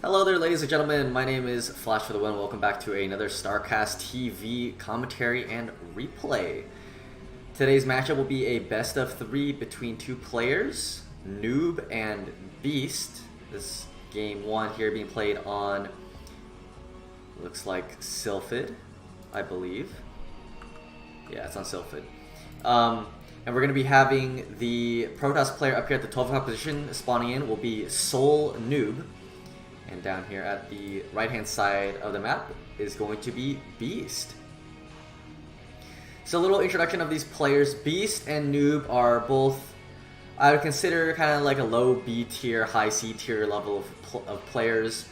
Hello there, ladies and gentlemen. My name is Flash for the Win. Welcome back to another StarCastTV commentary and replay. Today's matchup will be a best of 3 between two players, Noob and Beast. This game 1 here being played on, looks like Sylphid, I believe. Yeah, it's on Sylphid. And we're going to be having the Protoss player up here at the 12 o'clock position. Spawning in will be Soul Noob. And down here at the right-hand side of the map is going to be Beast. So a little introduction of these players. Beast and Noob are both, I would consider, kind of like a low B tier, high C tier level of players.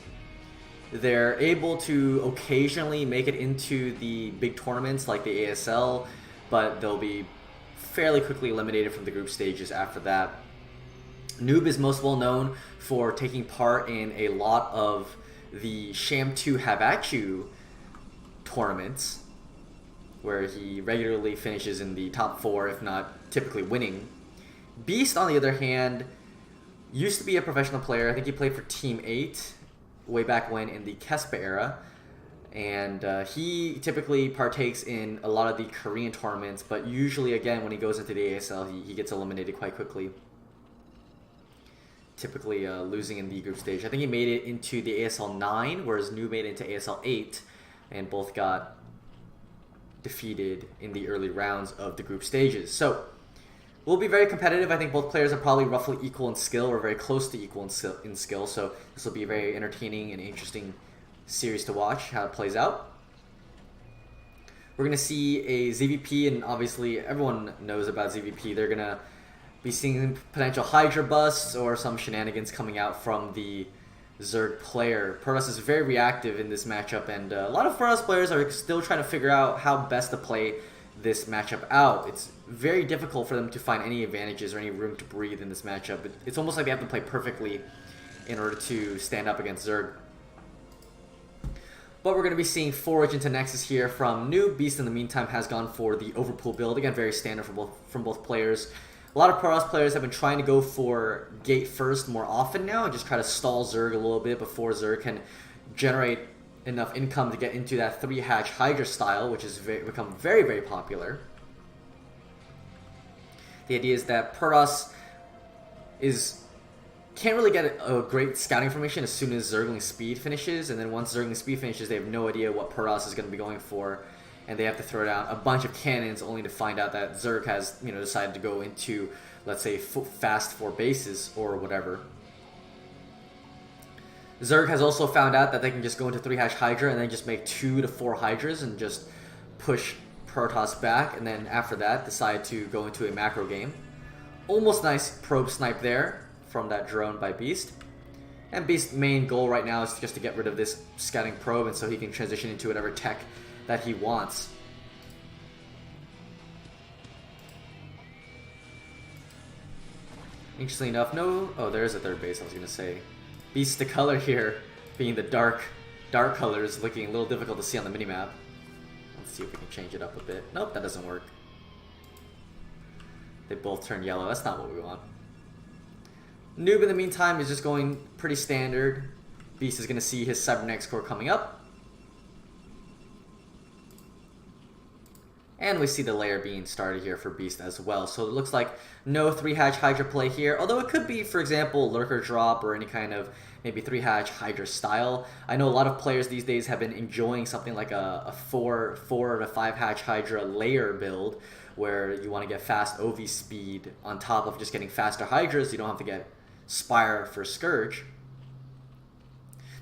They're able to occasionally make it into the big tournaments like the ASL, but they'll be fairly quickly eliminated from the group stages after that. Noob is most well known for taking part in a lot of the Sham 2 Have At You tournaments, where he regularly finishes in the top 4, if not typically winning. Beast, on the other hand, used to be a professional player. I think he played for Team 8 way back when in the Kespa era. And he typically partakes in a lot of the Korean tournaments, but usually, again, when he goes into the ASL, he gets eliminated quite quickly. Typically losing in the group stage. I think he made it into the ASL 9, whereas Noob made it into ASL 8, and both got defeated in the early rounds of the group stages. So, we'll be very competitive. I think both players are probably roughly equal in skill, or very close to equal in skill, so this will be a very entertaining and interesting series to watch, how it plays out. We're going to see a ZvP, and obviously everyone knows about ZvP. They're going to be seeing potential Hydra busts or some shenanigans coming out from the Zerg player. Protoss is very reactive in this matchup, and a lot of Protoss players are still trying to figure out how best to play this matchup out. It's very difficult for them to find any advantages or any room to breathe in this matchup. It's almost like they have to play perfectly in order to stand up against Zerg. But we're going to be seeing forage into Nexus here from Noob. Beast, in the meantime, has gone for the Overpool build. Again, very standard from both players. A lot of Protoss players have been trying to go for gate first more often now and just try to stall Zerg a little bit before Zerg can generate enough income to get into that 3-hatch Hydra style, which has become very, very popular. The idea is that Protoss can't really get a great scouting information as soon as Zergling Speed finishes, and then once Zergling Speed finishes, they have no idea what Protoss is going to be going for, and they have to throw down a bunch of cannons only to find out that Zerg has, decided to go into, let's say, fast 4 bases or whatever. Zerg has also found out that they can just go into 3-hatch Hydra and then just make 2 to 4 Hydras and just push Protoss back, and then after that decide to go into a macro game. Almost nice probe snipe there from that drone by Beast. And Beast's main goal right now is just to get rid of this scouting probe, and so he can transition into whatever tech that he wants. Interestingly enough, oh, there is a third base, I was going to say. Beast the color here, being the dark colors, looking a little difficult to see on the minimap. Let's see if we can change it up a bit. Nope, that doesn't work. They both turn yellow, that's not what we want. Noob, in the meantime, is just going pretty standard. Beast is going to see his Cybernetics core coming up. And we see the layer being started here for Beast as well. So it looks like no 3-hatch Hydra play here. Although it could be, for example, Lurker drop or any kind of maybe 3-hatch Hydra style. I know a lot of players these days have been enjoying something like a 4 to 5-hatch Hydra layer build, where you want to get fast OV speed on top of just getting faster Hydras. You don't have to get Spire for Scourge.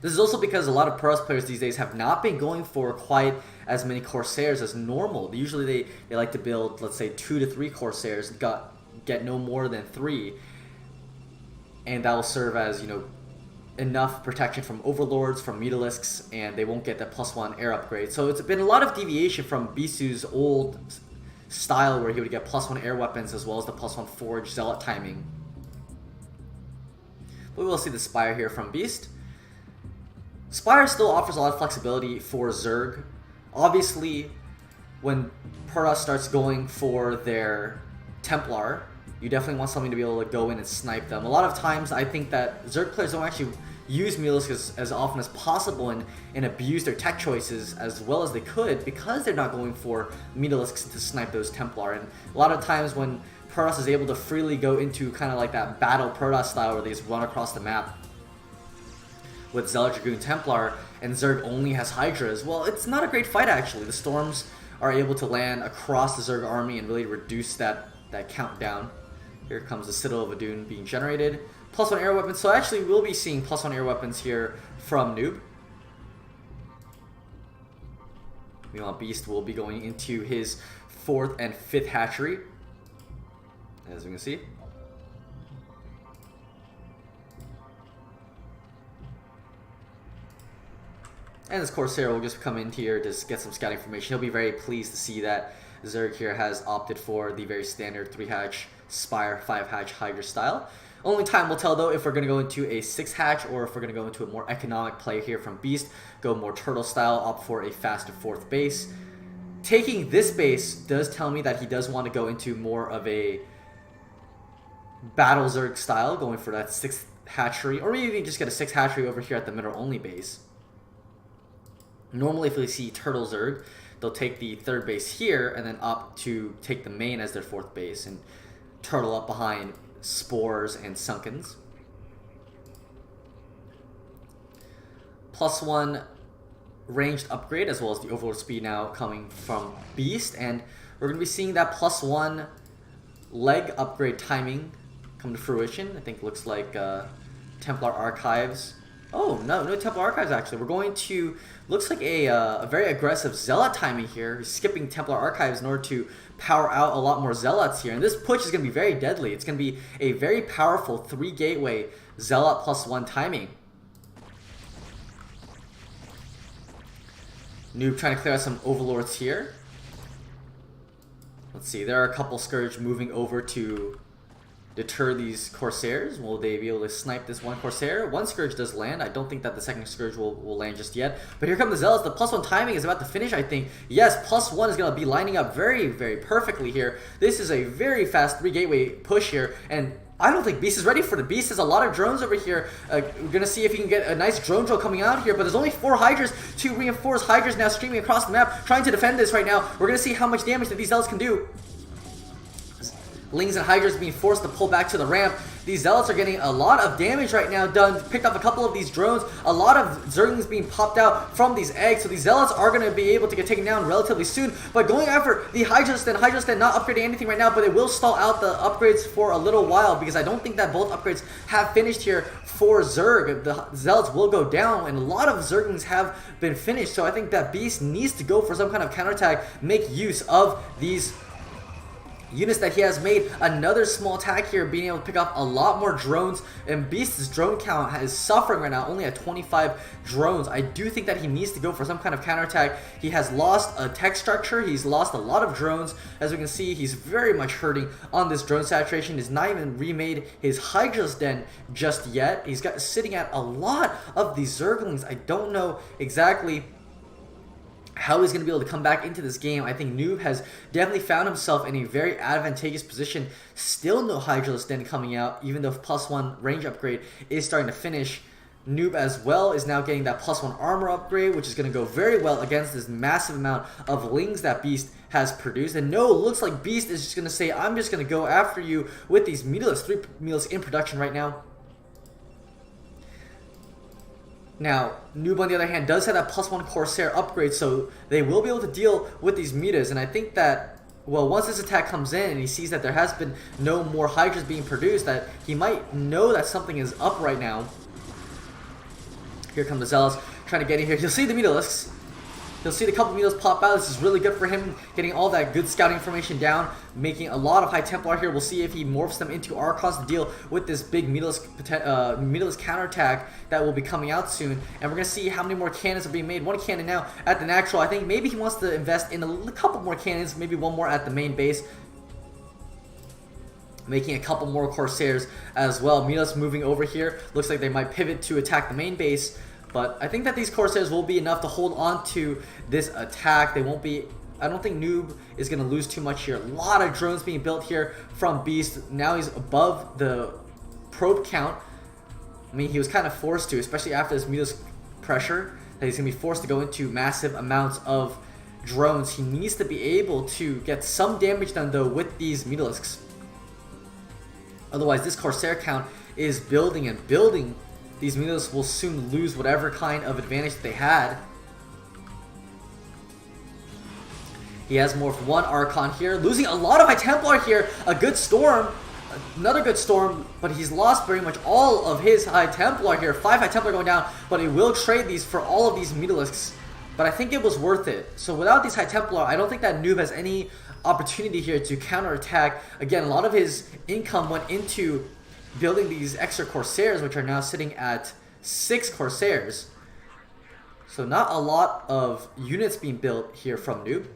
This is also because a lot of Protoss players these days have not been going for quite as many Corsairs as normal. Usually they like to build, let's say, 2 to 3 Corsairs, get no more than 3, and that will serve as, enough protection from Overlords, from Mutalisks, and they won't get that +1 air upgrade. So it's been a lot of deviation from Bisu's old style, where he would get +1 air weapons as well as the +1 Forge Zealot timing. But we will see the Spire here from Beast. Spire still offers a lot of flexibility for Zerg. Obviously, when Protoss starts going for their Templar, you definitely want something to be able to go in and snipe them. A lot of times, I think that Zerg players don't actually use Mutalisks as often as possible and abuse their tech choices as well as they could, because they're not going for Mutalisks to snipe those Templar. And a lot of times when Protoss is able to freely go into kind of like that battle Protoss style where they just run across the map with Zealot, Dragoon, Templar, and Zerg only has Hydras, well, it's not a great fight actually. The Storms are able to land across the Zerg army and really reduce that countdown. Here comes the Citadel of Adun being generated. +1 air weapons, so actually we'll be seeing +1 air weapons here from Noob. Meanwhile, Beast will be going into his 4th and 5th hatchery, as we can see. And this Corsair will just come in here to get some scouting information. He'll be very pleased to see that Zerg here has opted for the very standard 3-hatch Spire, 5-hatch Hydra style. Only time will tell though if we're going to go into a 6-hatch or if we're going to go into a more economic play here from Beast. Go more turtle style, opt for a faster 4th base. Taking this base does tell me that he does want to go into more of a battle Zerg style, going for that 6th hatchery, or maybe just get a 6th hatchery over here at the middle only base. Normally if we see turtle Zerg, they'll take the 3rd base here and then opt to take the main as their 4th base and turtle up behind Spores and Sunkens. +1 ranged upgrade as well as the overlord speed now coming from Beast, and we're going to be seeing that +1 leg upgrade timing come to fruition. I think it looks like Templar Archives. Oh, no Templar Archives actually. We're going to, looks like a very aggressive Zealot timing here, skipping Templar Archives in order to power out a lot more Zealots here. And this push is going to be very deadly. It's going to be a very powerful 3 gateway Zealot +1 timing. Noob trying to clear out some Overlords here. Let's see, there are a couple Scourge moving over to deter these Corsairs. Will they be able to snipe this one Corsair? One Scourge does land. I don't think that the second Scourge will land just yet. But here come the Zealots. The +1 timing is about to finish, I think. Yes, +1 is going to be lining up very, very perfectly here. This is a very fast 3 gateway push here. And I don't think Beast is ready for the Beast. Has a lot of drones over here. We're going to see if he can get a nice drone drill coming out here. But there's only 4 Hydras to reinforce. Hydras now streaming across the map, trying to defend this right now. We're going to see how much damage that these Zealots can do. Lings and Hydras being forced to pull back to the ramp. These Zealots are getting a lot of damage right now done. Picked up a couple of these drones. A lot of Zerglings being popped out from these eggs. So these Zealots are going to be able to get taken down relatively soon. But going after the Hydras not upgrading anything right now. But it will stall out the upgrades for a little while, because I don't think that both upgrades have finished here for Zerg. The Zealots will go down, and a lot of Zerglings have been finished. So I think that Beast needs to go for some kind of counterattack. Make use of these units that he has made. Another small attack here, being able to pick up a lot more drones, and Beast's drone count is suffering right now, only at 25 drones. I do think that he needs to go for some kind of counterattack. He has lost a tech structure, he's lost a lot of drones. As we can see, he's very much hurting on this drone saturation. He's not even remade his Hydra's Den just yet. He's got sitting at a lot of these Zerglings. I don't know exactly how he's going to be able to come back into this game. I think Noob has definitely found himself in a very advantageous position. Still no Hydra's Den coming out, even though +1 range upgrade is starting to finish. Noob as well is now getting that +1 armor upgrade, which is going to go very well against this massive amount of Lings that Beast has produced. And no, it looks like Beast is just going to say, I'm just going to go after you with these Mutalisks, 3 Mutalisks in production right now. Now, Noob on the other hand does have that +1 Corsair upgrade, so they will be able to deal with these Mutas. And I think that, well, once this attack comes in and he sees that there has been no more Hydras being produced, that he might know that something is up right now. Here come the Zealots trying to get in here. You'll see the Mutalisks. You'll see the couple Mutalisks pop out. This is really good for him, getting all that good scouting information down, making a lot of High Templar here. We'll see if he morphs them into Archons to deal with this big Mutalisk counterattack that will be coming out soon. And we're going to see how many more cannons are being made. 1 cannon now at the natural. I think maybe he wants to invest in a couple more cannons, maybe 1 more at the main base, making a couple more Corsairs as well. Mutalisks moving over here. Looks like they might pivot to attack the main base. But I think that these Corsairs will be enough to hold on to this attack. They won't be, I don't think Noob is going to lose too much here. A lot of drones being built here from Beast. Now he's above the probe count. I mean, he was kind of forced to, especially after this Mutalisk pressure, that he's going to be forced to go into massive amounts of drones. He needs to be able to get some damage done, though, with these Mutalisks. Otherwise, this Corsair count is building and building. These Mutalisks will soon lose whatever kind of advantage that they had. He has morphed one Archon here, losing a lot of High Templar here. A good Storm, another good Storm, but he's lost very much all of his High Templar here. 5 High Templar going down, but he will trade these for all of these Mutalisks. But I think it was worth it. So without these High Templar, I don't think that Noob has any opportunity here to counterattack. Again, a lot of his income went into building these extra Corsairs, which are now sitting at 6 Corsairs. So not a lot of units being built here from Noob.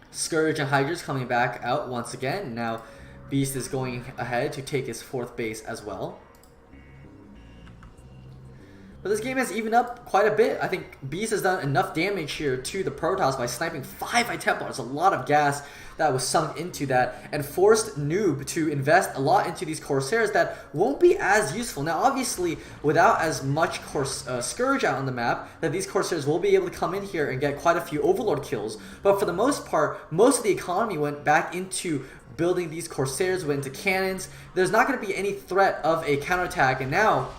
Scourge and Hydras coming back out once again. Now Beast is going ahead to take his 4th base as well. But this game has evened up quite a bit. I think Beast has done enough damage here to the Protoss by sniping 5 High Templars. A lot of gas that was sunk into that, and forced Noob to invest a lot into these Corsairs that won't be as useful. Now obviously, without as much Scourge out on the map, that these Corsairs will be able to come in here and get quite a few Overlord kills. But for the most part, most of the economy went back into building these Corsairs, went into cannons. There's not going to be any threat of a counterattack, and now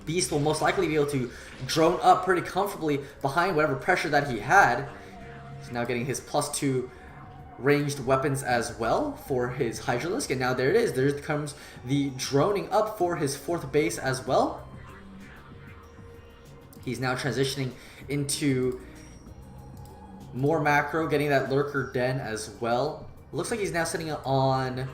Beast will most likely be able to drone up pretty comfortably behind whatever pressure that he had. He's now getting his +2 ranged weapons as well for his Hydralisk, and now there it is. There comes the droning up for his 4th base as well. He's now transitioning into more macro, getting that Lurker Den as well. Looks like he's now sitting on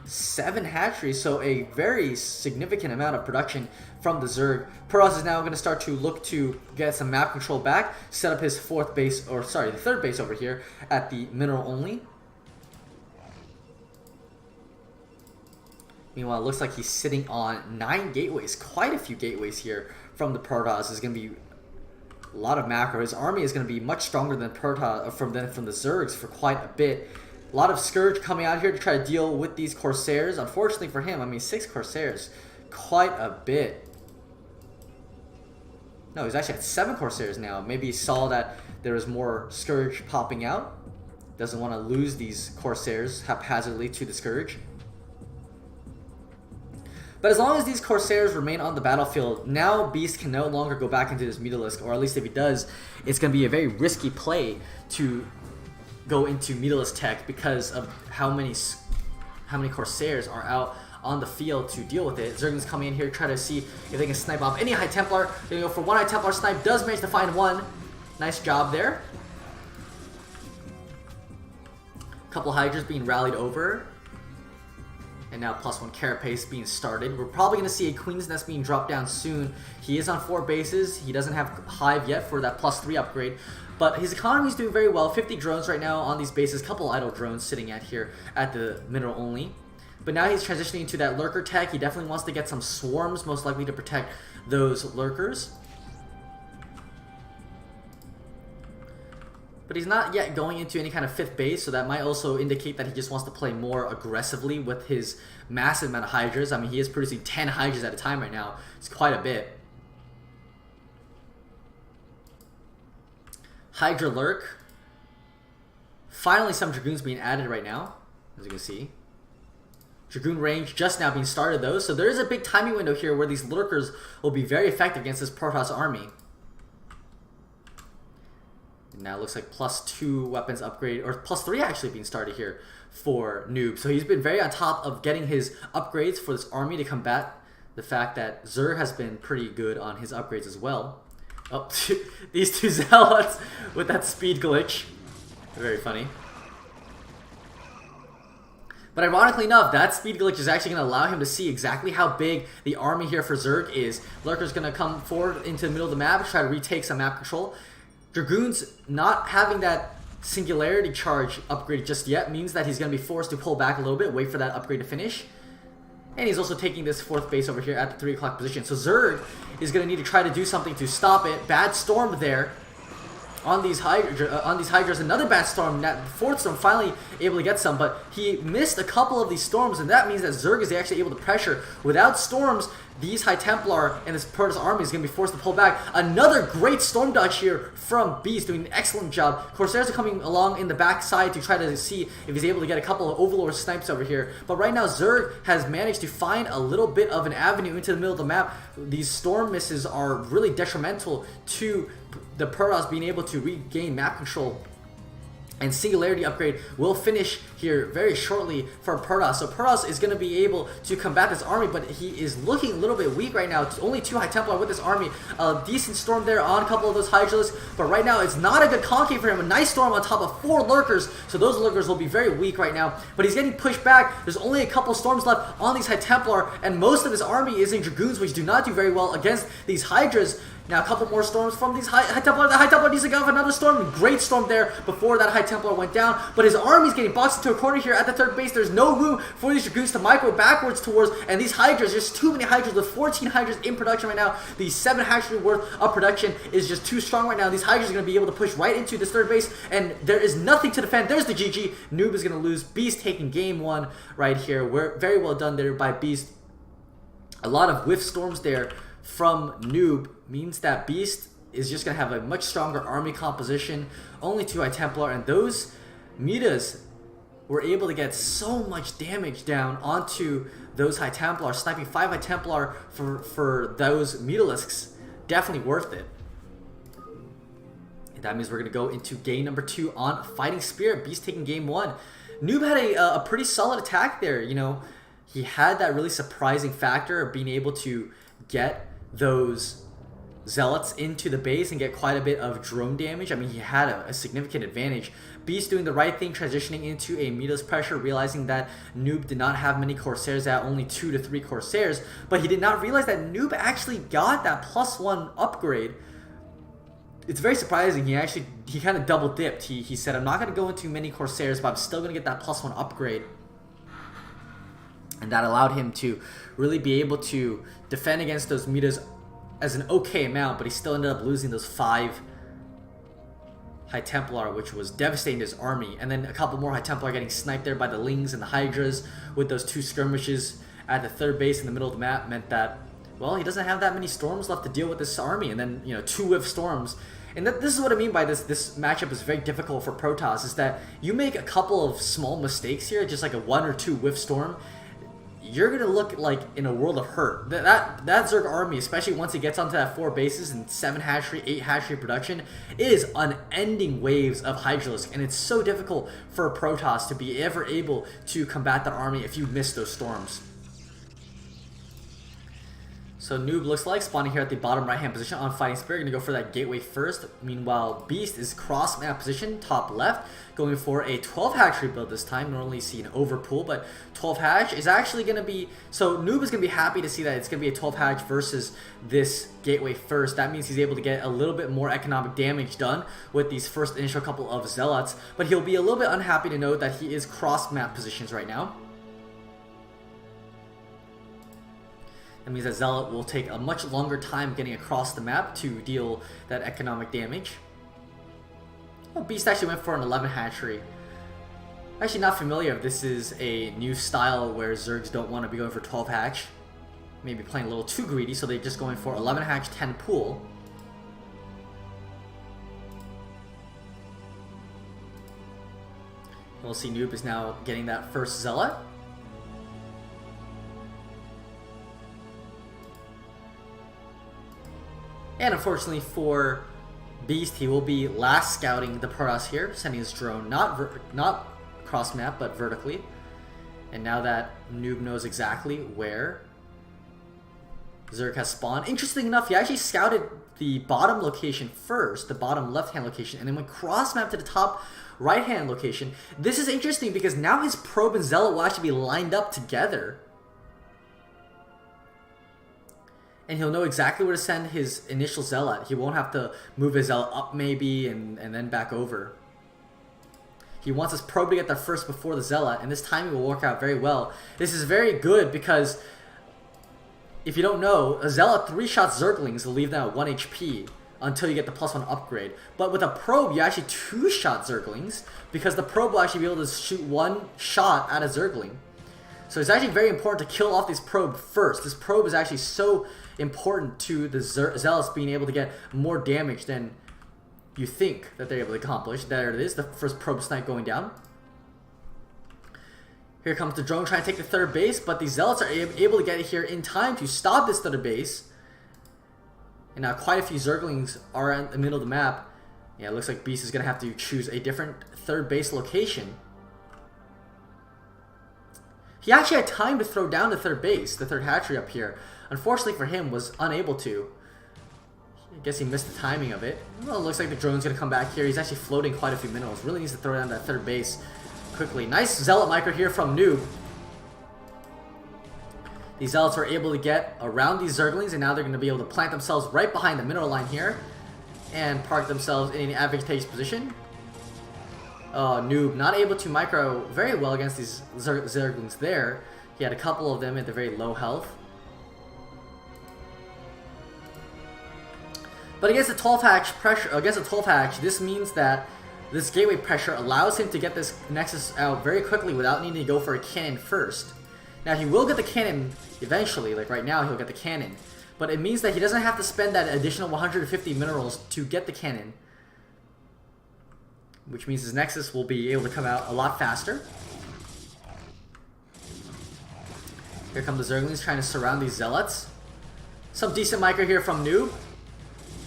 7 hatcheries, so a very significant amount of production from the Zerg. Protoss is now going to start to look to get some map control back, set up his 4th base, or sorry, the 3rd base over here at the mineral only. Meanwhile, it looks like he's sitting on 9 gateways, quite a few gateways here from the Protoss. There's going to be a lot of macro. His army is going to be much stronger than Protoss, from the Zergs for quite a bit. A lot of Scourge coming out here to try to deal with these Corsairs. Unfortunately for him, I mean, 6 Corsairs, quite a bit. No, he's actually at 7 Corsairs now. Maybe he saw that there was more Scourge popping out. Doesn't want to lose these Corsairs haphazardly to the Scourge. But as long as these Corsairs remain on the battlefield, now Beast can no longer go back into this Mutalisk, or at least if he does, it's going to be a very risky play to go into Mutalisk tech because of how many Corsairs are out on the field to deal with it. Zergling's coming in here to try to see if they can snipe off any High Templar. They're going to go for 1 High Templar snipe. Does manage to find 1. Nice job there. Couple Hydras being rallied over. And now +1 Carapace being started. We're probably going to see a Queen's Nest being dropped down soon. He is on 4 bases. He doesn't have Hive yet for that +3 upgrade. But his economy is doing very well. 50 drones right now on these bases. Couple idle drones sitting at here at the mineral only. But now he's transitioning to that Lurker tech. He definitely wants to get some swarms, most likely to protect those Lurkers. But he's not yet going into any kind of 5th base, so that might also indicate that he just wants to play more aggressively with his massive amount of Hydras. I mean, he is producing 10 Hydras at a time right now. It's quite a bit. Hydra Lurk. Finally, some Dragoons being added right now, as you can see. Dragoon range just now being started though, so there is a big timing window here where these Lurkers will be very effective against this Protoss army. And now it looks like +2 weapons upgrade, or +3 actually being started here for Noob. So he's been very on top of getting his upgrades for this army to combat the fact that Zerg has been pretty good on his upgrades as well. Oh, these 2 Zealots with that speed glitch. Very funny. But ironically enough, that speed glitch is actually going to allow him to see exactly how big the army here for Zerg is. Lurker's going to come forward into the middle of the map, try to retake some map control. Dragoons not having that Singularity Charge upgrade just yet means that he's going to be forced to pull back a little bit, wait for that upgrade to finish. And he's also taking this 4th base over here at the 3 o'clock position. So Zerg is going to need to try to do something to stop it. Bad Storm there. on these Hydras. Another bad storm. That fourth storm finally able to get some, but he missed a couple of these storms, and that means that Zerg is actually able to pressure. Without storms, these High Templar and this Protoss army is going to be forced to pull back. Another great storm dodge here from Beast, doing an excellent job. Corsairs are coming along in the backside to try to see if he's able to get a couple of Overlord snipes over here. But right now, Zerg has managed to find a little bit of an avenue into the middle of the map. These storm misses are really detrimental to the Protoss being able to regain map control. And Singularity upgrade will finish here very shortly for Protoss. So Protoss is going to be able to combat this army, but he is looking a little bit weak right now. Only 2 High Templar with this army. A decent storm there on a couple of those Hydralisks, but right now it's not a good concave for him. A nice storm on top of 4 Lurkers, so those Lurkers will be very weak right now. But he's getting pushed back. There's only a couple storms left on these High Templar, and most of his army is in Dragoons, which do not do very well against these Hydras. Now a couple more storms from these High Templar. The High Templar needs to go for another storm. Great storm there before that High Templar went down. But his army's getting boxed into a corner here at the third base. There's no room for these Dragoons to micro backwards towards. And these Hydras, there's too many Hydras with 14 Hydras in production right now. The 7 hatchery worth of production is just too strong right now. These Hydras are going to be able to push right into this third base. And there is nothing to defend. There's the GG. Noob is going to lose. Beast taking game 1 right here. We're very well done there by Beast. A lot of whiff storms there from Noob means that Beast is just going to have a much stronger army composition. Only 2 High Templar, and those Mitas were able to get so much damage down onto those High Templar. Sniping 5 High Templar for those Mutalisks, definitely worth it. And that means we're going to go into game number 2 on Fighting Spirit. Beast taking game 1. Noob had a pretty solid attack there. You know, he had that really surprising factor of being able to get those Zealots into the base and get quite a bit of drone damage. I mean, he had a significant advantage. Beast doing the right thing, transitioning into a Mitas pressure, realizing that Noob did not have many Corsairs at, only 2 to 3 Corsairs, but he did not realize that Noob actually got that +1 upgrade. It's very surprising. He kind of double dipped. He said, I'm not going to go into many Corsairs, but I'm still going to get that +1 upgrade. And that allowed him to really be able to defend against those Mitas as an okay amount, but he still ended up losing those 5 High Templar, which was devastating his army. And then a couple more High Templar getting sniped there by the Lings and the Hydras with those 2 skirmishes at the third base in the middle of the map meant that, well, he doesn't have that many storms left to deal with this army. And then, you know, 2 whiff storms. And this is what I mean by this matchup is very difficult for Protoss, is that you make a couple of small mistakes here, just like a 1 or 2 whiff storm, you're going to look like in a world of hurt. That Zerg army, especially once it gets onto that 4 bases and 7 hatchery, 8 hatchery production, it is unending waves of Hydralisk, and it's so difficult for a Protoss to be ever able to combat that army if you miss those storms. So Noob looks like spawning here at the bottom right hand position on Fighting Spirit, going to go for that gateway first. Meanwhile, Beast is cross map position, top left, going for a 12 hatchery build this time. Normally see an overpool, but 12 hatch is actually going to be, so Noob is going to be happy to see that it's going to be a 12 hatch versus this gateway first. That means he's able to get a little bit more economic damage done with these first initial couple of Zealots, but he'll be a little bit unhappy to note that he is cross map positions right now. That means that Zealot will take a much longer time getting across the map to deal that economic damage. Oh, Beast actually went for an 11 hatchery. Actually not familiar if this is a new style where Zergs don't want to be going for 12 hatch. Maybe playing a little too greedy, so they're just going for 11 hatch, 10 pool. We'll see Noob is now getting that first Zealot. And unfortunately for Beast, he will be last scouting the Protoss here, sending his drone not cross map, but vertically. And now that Noob knows exactly where Zerg has spawned, interesting enough, he actually scouted the bottom location first, the bottom left-hand location, and then went cross map to the top right-hand location. This is interesting because now his probe and Zealot will actually be lined up together. And he'll know exactly where to send his initial Zealot. He won't have to move his Zealot up maybe and then back over. He wants his probe to get there first before the Zealot, and this timing will work out very well. This is very good because, if you don't know, a Zealot 3-shot Zerglings will leave them at 1 HP. until you get the +1 upgrade. But with a probe, you actually two-shot Zerglings, because the probe will actually be able to shoot one shot at a Zergling. So it's actually very important to kill off this probe first. This probe is actually so important to the Zealots being able to get more damage than you think that they're able to accomplish. There it is, the first probe snipe going down. Here comes the drone trying to take the third base, but the Zealots are able to get it here in time to stop this third base. And now quite a few Zerglings are in the middle of the map. Yeah, it looks like Beast is going to have to choose a different third base location. He actually had time to throw down the third base, the third hatchery up here. Unfortunately for him, was unable to. I guess he missed the timing of it. Well, it looks like the drone's going to come back here. He's actually floating quite a few minerals. Really needs to throw down that third base quickly. Nice Zealot micro here from Noob. These Zealots are able to get around these Zerglings, and now they're going to be able to plant themselves right behind the mineral line here and park themselves in an advantageous position. Noob not able to micro very well against these Zerglings there. He had a couple of them at the very low health. But against the 12 hatch this means that this gateway pressure allows him to get this Nexus out very quickly without needing to go for a cannon first. Now he will get the cannon eventually, like right now he'll get the cannon. But it means that he doesn't have to spend that additional 150 minerals to get the cannon. Which means his Nexus will be able to come out a lot faster. Here come the Zerglings trying to surround these Zealots. Some decent micro here from Noob.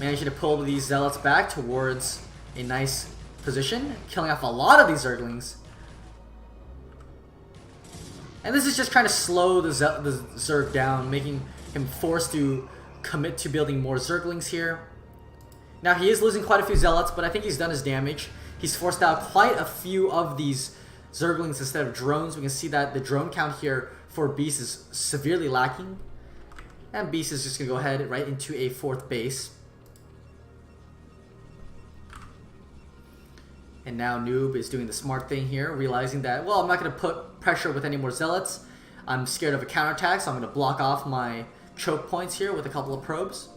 Managing to pull these Zealots back towards a nice position. Killing off a lot of these Zerglings. And this is just trying to slow the Zerg down, making him forced to commit to building more Zerglings here. Now he is losing quite a few Zealots, but I think he's done his damage. He's forced out quite a few of these Zerglings instead of drones. We can see that the drone count here for Beast is severely lacking. And Beast is just going to go ahead right into a fourth base. And now Noob is doing the smart thing here, realizing that, well, I'm not going to put pressure with any more Zealots. I'm scared of a counterattack, so I'm going to block off my choke points here with a couple of probes.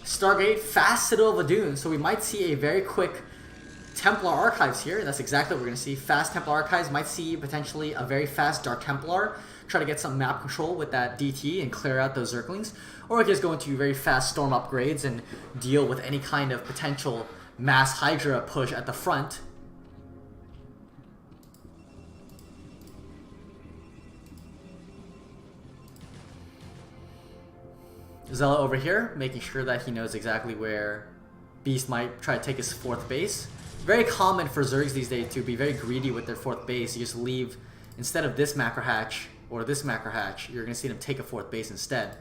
Stargate, fast Citadel of Adun, so we might see a very quick Templar Archives here. That's exactly what we're going to see. Fast Templar Archives, might see potentially a very fast Dark Templar. Try to get some map control with that DT and clear out those Zerglings. Or we can just go into very fast Storm upgrades and deal with any kind of potential mass Hydra push at the front. Zealot over here, making sure that he knows exactly where Beast might try to take his fourth base. Very common for Zergs these days to be very greedy with their fourth base. You just leave, instead of this macro hatch or this macro hatch, you're going to see them take a fourth base instead.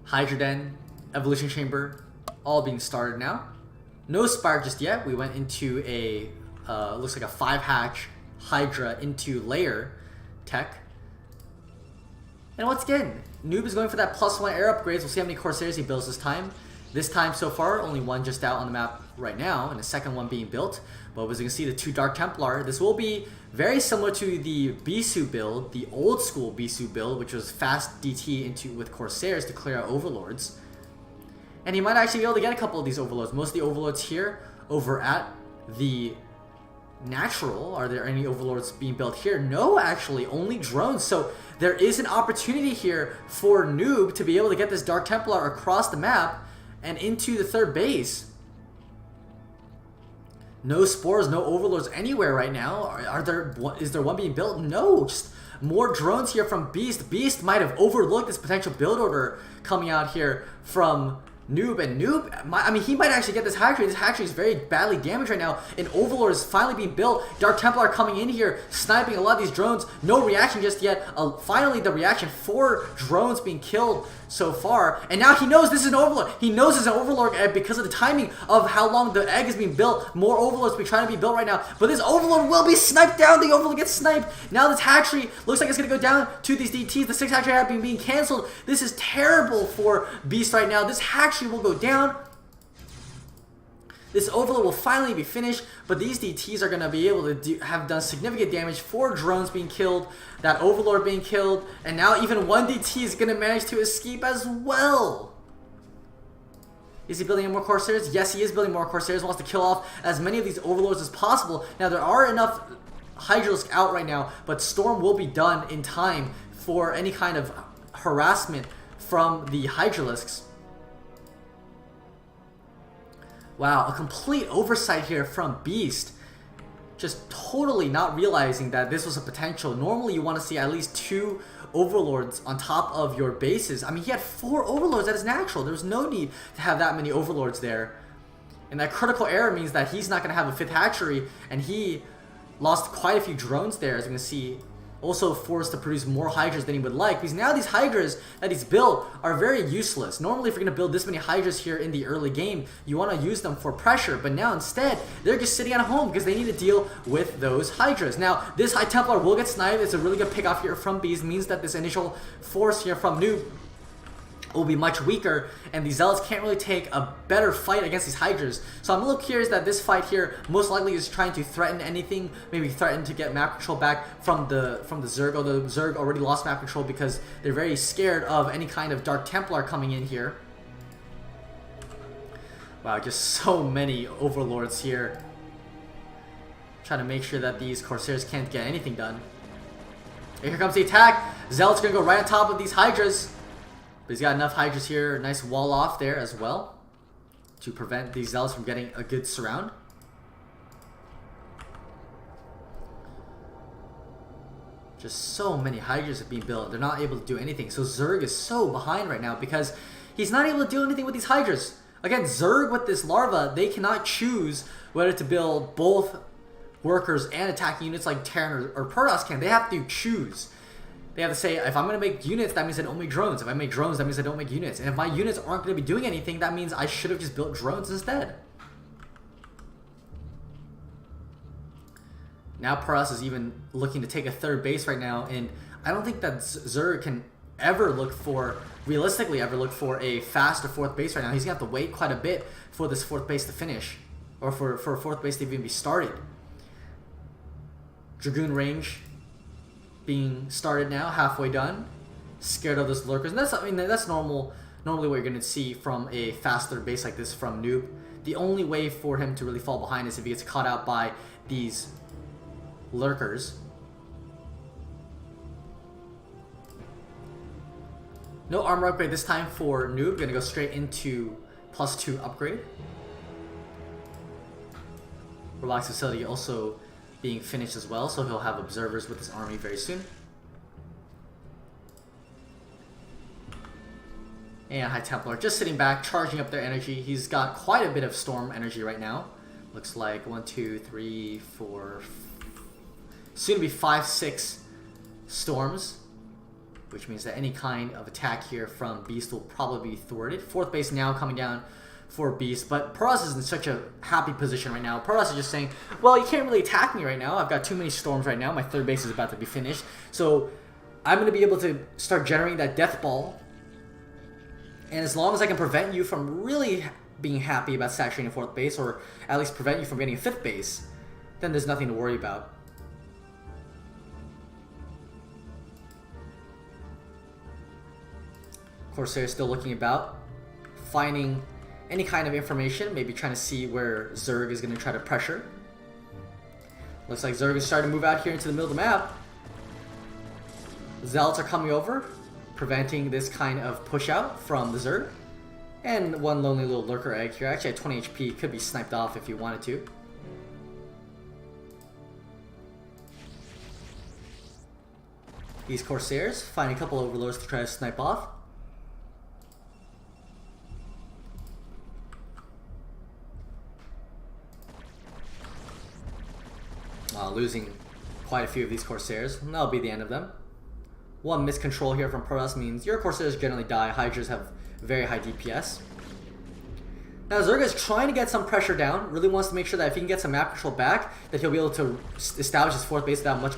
Hydra Den, Evolution Chamber, all being started now. No Spire just yet. We went into a, looks like a 5-hatch Hydra into layer tech. And once again, Noob is going for that +1 air upgrades. We'll see how many Corsairs he builds this time. This time so far, only one just out on the map right now, and the second one being built. But as you can see, the 2 Dark Templar. This will be very similar to the Bisu build, the old school Bisu build, which was fast DT with Corsairs to clear out Overlords. And he might actually be able to get a couple of these Overlords. Most of the Overlords here over at the Natural. Are there any Overlords being built here? No, actually, only drones. So there is an opportunity here for Noob to be able to get this Dark Templar across the map and into the third base. No Spores, no Overlords anywhere right now. Is there one being built? No, just more drones here from Beast. Beast might have overlooked this potential build order coming out here from Noob, and Noob, I mean, he might actually get this hatchery. This hatchery is very badly damaged right now. An Overlord is finally being built. Dark Templar coming in here, sniping a lot of these drones. No reaction just yet. Finally, the reaction. 4 drones being killed so far. And now he knows this is an Overlord. He knows it's an Overlord because of the timing of how long the egg is being built. More Overlords be trying to be built right now. But this Overlord will be sniped down. The Overlord gets sniped. Now this hatchery looks like it's going to go down to these DTs. The 6 hatchery have been being canceled. This is terrible for Beast right now. This hatchery will go down. This Overlord will finally be finished, but these DTs are going to be able to have done significant damage. 4 drones being killed, that Overlord being killed, and now even 1 DT is going to manage to escape as well. Is he building more Corsairs? Yes, he is building more Corsairs. Wants to kill off as many of these Overlords as possible. Now, there are enough Hydralisks out right now, but Storm will be done in time for any kind of harassment from the Hydralisks. Wow, a complete oversight here from Beast. Just totally not realizing that this was a potential. Normally you want to see at least 2 Overlords on top of your bases. I mean, he had 4 Overlords. That is natural. There's no need to have that many Overlords there. And that critical error means that he's not going to have a 5th hatchery, and he lost quite a few drones there, as you can see. Also forced to produce more Hydras than he would like, because now these Hydras that he's built are very useless. Normally if you're going to build this many Hydras here in the early game, you want to use them for pressure, but now instead they're just sitting at home because they need to deal with those Hydras. Now this High Templar will get sniped. It's a really good pick off here from Beast. Means that this initial force here from Noob will be much weaker, and the Zealots can't really take a better fight against these Hydras. So I'm a little curious that this fight here most likely is trying to threaten anything, maybe threaten to get map control back from the Zerg, although Zerg already lost map control because they're very scared of any kind of Dark Templar coming in here. Wow, just so many Overlords here. Trying to make sure that these Corsairs can't get anything done. And here comes the attack. Zealot's gonna go right on top of these Hydras. But he's got enough Hydras here, a nice wall off there as well to prevent these Zealots from getting a good surround. Just so many Hydras are being built. They're not able to do anything. So Zerg is so behind right now because he's not able to do anything with these Hydras. Again, Zerg with this larva, they cannot choose whether to build both workers and attacking units like Terran or Protoss can. They have to choose. They have to say, if I'm going to make units, that means I don't make drones. If I make drones, that means I don't make units. And if my units aren't going to be doing anything, that means I should have just built drones instead. Now Protoss is even looking to take a 3rd base right now, and I don't think that Zerg can ever look for, realistically ever look for a faster 4th base right now. He's going to have to wait quite a bit for this 4th base to finish, or for a 4th base to even be started. Dragoon range being started now, halfway done. Scared of those lurkers, and that's, I mean, that's normally what you're going to see from a faster base like this from Noob. The only way for him to really fall behind is if he gets caught out by these lurkers. No armor upgrade this time for Noob. Going to go straight into +2 upgrade. Robotics facility also being finished as well, so he'll have observers with his army very soon. And High Templar just sitting back, charging up their energy. He's got quite a bit of Storm energy right now. Looks like 1, 2, 3, 4, soon to be 5, 6 Storms, which means that any kind of attack here from Beast will probably be thwarted. 4th base now coming down for Beast, but Protoss is in such a happy position right now. Protoss is just saying, well, you can't really attack me right now. I've got too many Storms right now. My 3rd base is about to be finished. So I'm going to be able to start generating that Death Ball. And as long as I can prevent you from really being happy about saturating a 4th base, or at least prevent you from getting a 5th base, then there's nothing to worry about. Corsair still looking about, finding any kind of information, maybe trying to see where Zerg is going to try to pressure. Looks like Zerg is starting to move out here into the middle of the map. Zealots are coming over, preventing this kind of push out from the Zerg. And one lonely little lurker egg here, actually at 20 HP, could be sniped off if you wanted to. These Corsairs finding a couple overlords to try to snipe off. Losing quite a few of these Corsairs, and that'll be the end of them. One miscontrol here from Protoss means your Corsairs generally die. Hydras have very high DPS. Now Zerg is trying to get some pressure down, really wants to make sure that if he can get some map control back, that he'll be able to establish his 4th base without much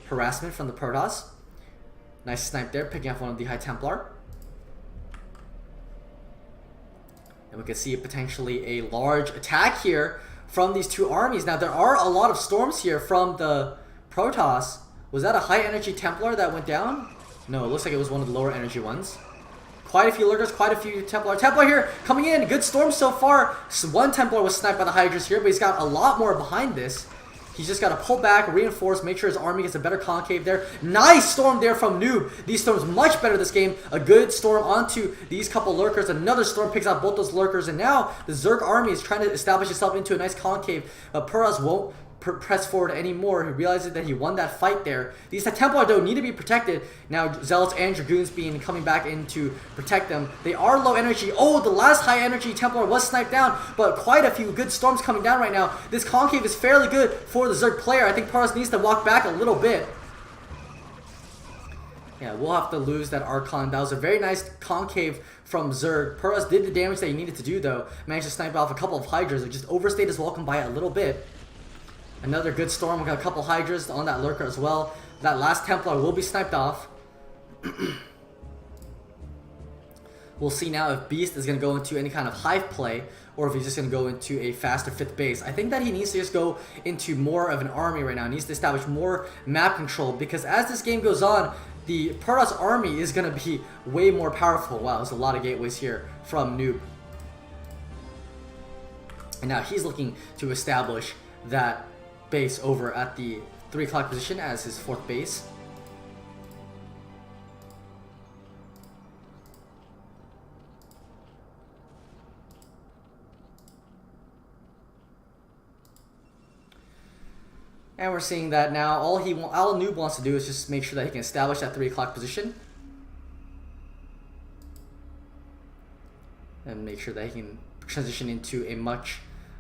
harassment from the Protoss. Nice snipe there, picking off one of the High Templar. And we can see potentially a large attack here from these two armies. Now, there are a lot of storms here from the Protoss. Was that a high energy Templar that went down? No, it looks like it was one of the lower energy ones. Quite a few lurkers, quite a few Templar. Templar here coming in. Good storm so far. So one Templar was sniped by the Hydras here, but he's got a lot more behind this. He's just got to pull back, reinforce, make sure his army gets a better concave there. Nice storm there from Noob. These storms much better this game. A good storm onto these couple lurkers. Another storm picks out both those lurkers. And now the Zerg army is trying to establish itself into a nice concave. But Puras won't press forward anymore. He realizes that he won that fight there. These Templar though need to be protected. Now Zealots and Dragoons coming back in to protect them. They are low energy. Oh, the last high energy Templar was sniped down, but quite a few good storms coming down right now. This concave is fairly good for the Zerg player. I think Paras needs to walk back a little bit. Yeah, we'll have to lose that Archon. That was a very nice concave from Zerg. Paras did the damage that he needed to do though. Managed to snipe off a couple of Hydras. It just overstayed his welcome by a little bit. Another good storm. We got a couple Hydras on that lurker as well. That last Templar will be sniped off. We'll see now if Beast is going to go into any kind of hive play or if he's just going to go into a faster 5th base. I think that he needs to just go into more of an army right now. He needs to establish more map control because as this game goes on, the Protoss army is going to be way more powerful. Wow, there's a lot of gateways here from Noob. And now he's looking to establish that base over at the 3 o'clock position as his 4th base. And we're seeing that now all Noob wants to do is just make sure that he can establish that 3 o'clock position. And make sure that he can transition into a much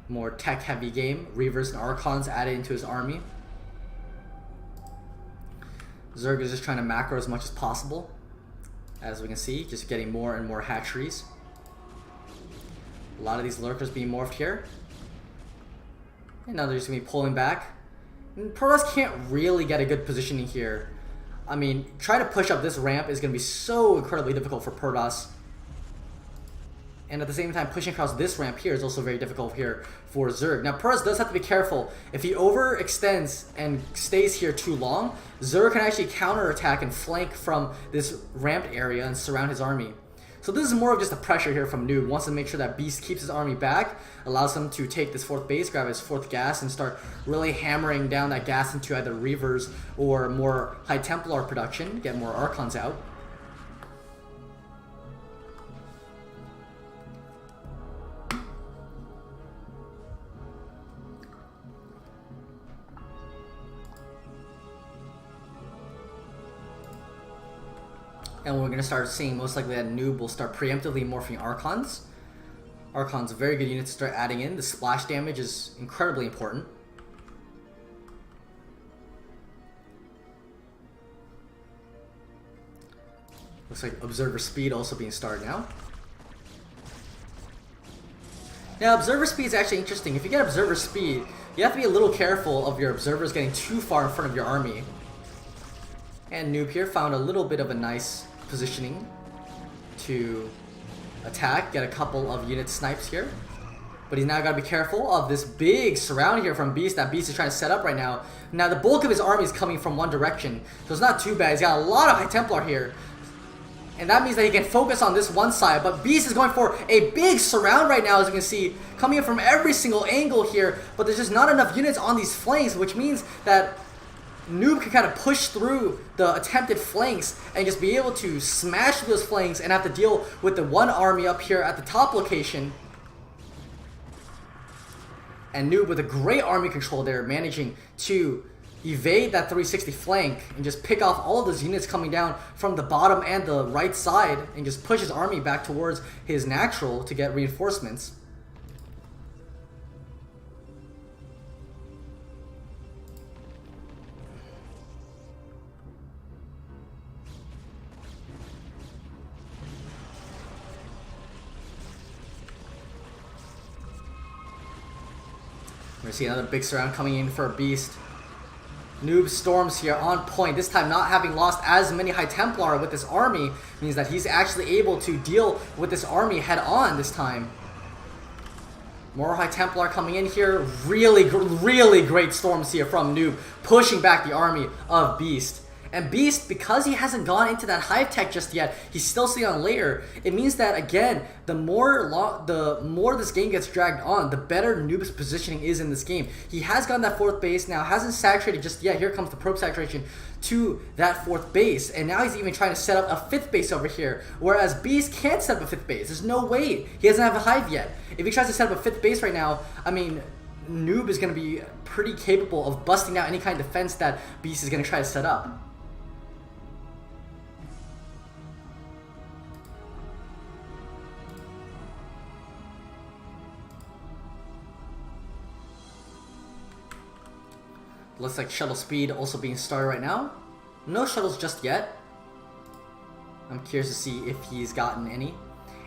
more tech-heavy game. Reavers and Archons added into his army. Zerg is just trying to macro as much as possible. As we can see, just getting more and more hatcheries. A lot of these lurkers being morphed here. And now they're just going to be pulling back. And Protoss can't really get a good positioning here. I mean, trying to push up this ramp is going to be so incredibly difficult for Protoss. And at the same time, pushing across this ramp here is also very difficult here for Zerg. Now, Protoss does have to be careful. If he overextends and stays here too long, Zerg can actually counterattack and flank from this ramped area and surround his army. So this is more of just a pressure here from Noob. Wants to make sure that Beast keeps his army back, allows him to take this 4th base, grab his 4th gas, and start really hammering down that gas into either Reavers or more High Templar production, get more Archons out. And we're going to start seeing most likely that Noob will start preemptively morphing Archons. Archons, a very good unit to start adding in. The splash damage is incredibly important. Looks like Observer Speed also being started now. Now, Observer Speed is actually interesting. If you get Observer Speed, you have to be a little careful of your Observers getting too far in front of your army. And Noob here found a little bit of a nice positioning to attack, get a couple of unit snipes here. But he's now got to be careful of this big surround here from Beast that Beast is trying to set up right now. Now, the bulk of his army is coming from one direction, so it's not too bad. He's got a lot of High Templar here. And that means that he can focus on this one side. But Beast is going for a big surround right now, as you can see, coming in from every single angle here. But there's just not enough units on these flanks, which means that Noob can kind of push through the attempted flanks and just be able to smash through those flanks and have to deal with the one army up here at the top location. And Noob with a great army control there, managing to evade that 360 flank and just pick off all of those units coming down from the bottom and the right side and just push his army back towards his natural to get reinforcements. We're gonna see another big surround coming in for a Beast. Noob storms here on point. This time not having lost as many High Templar with this army means that he's actually able to deal with this army head on this time. More High Templar coming in here. Really great storms here from Noob, pushing back the army of Beast. And Beast, because he hasn't gone into that hive tech just yet, he's still sitting on layer. It means that, again, the more this game gets dragged on, the better Noob's positioning is in this game. He has gotten that 4th base now, hasn't saturated just yet. Here comes the probe saturation to that 4th base. And now he's even trying to set up a 5th base over here. Whereas Beast can't set up a 5th base. There's no way. He doesn't have a hive yet. If he tries to set up a 5th base right now, I mean, Noob is going to be pretty capable of busting out any kind of defense that Beast is going to try to set up. Looks like shuttle speed also being started right now. No shuttles just yet. I'm curious to see if he's gotten any.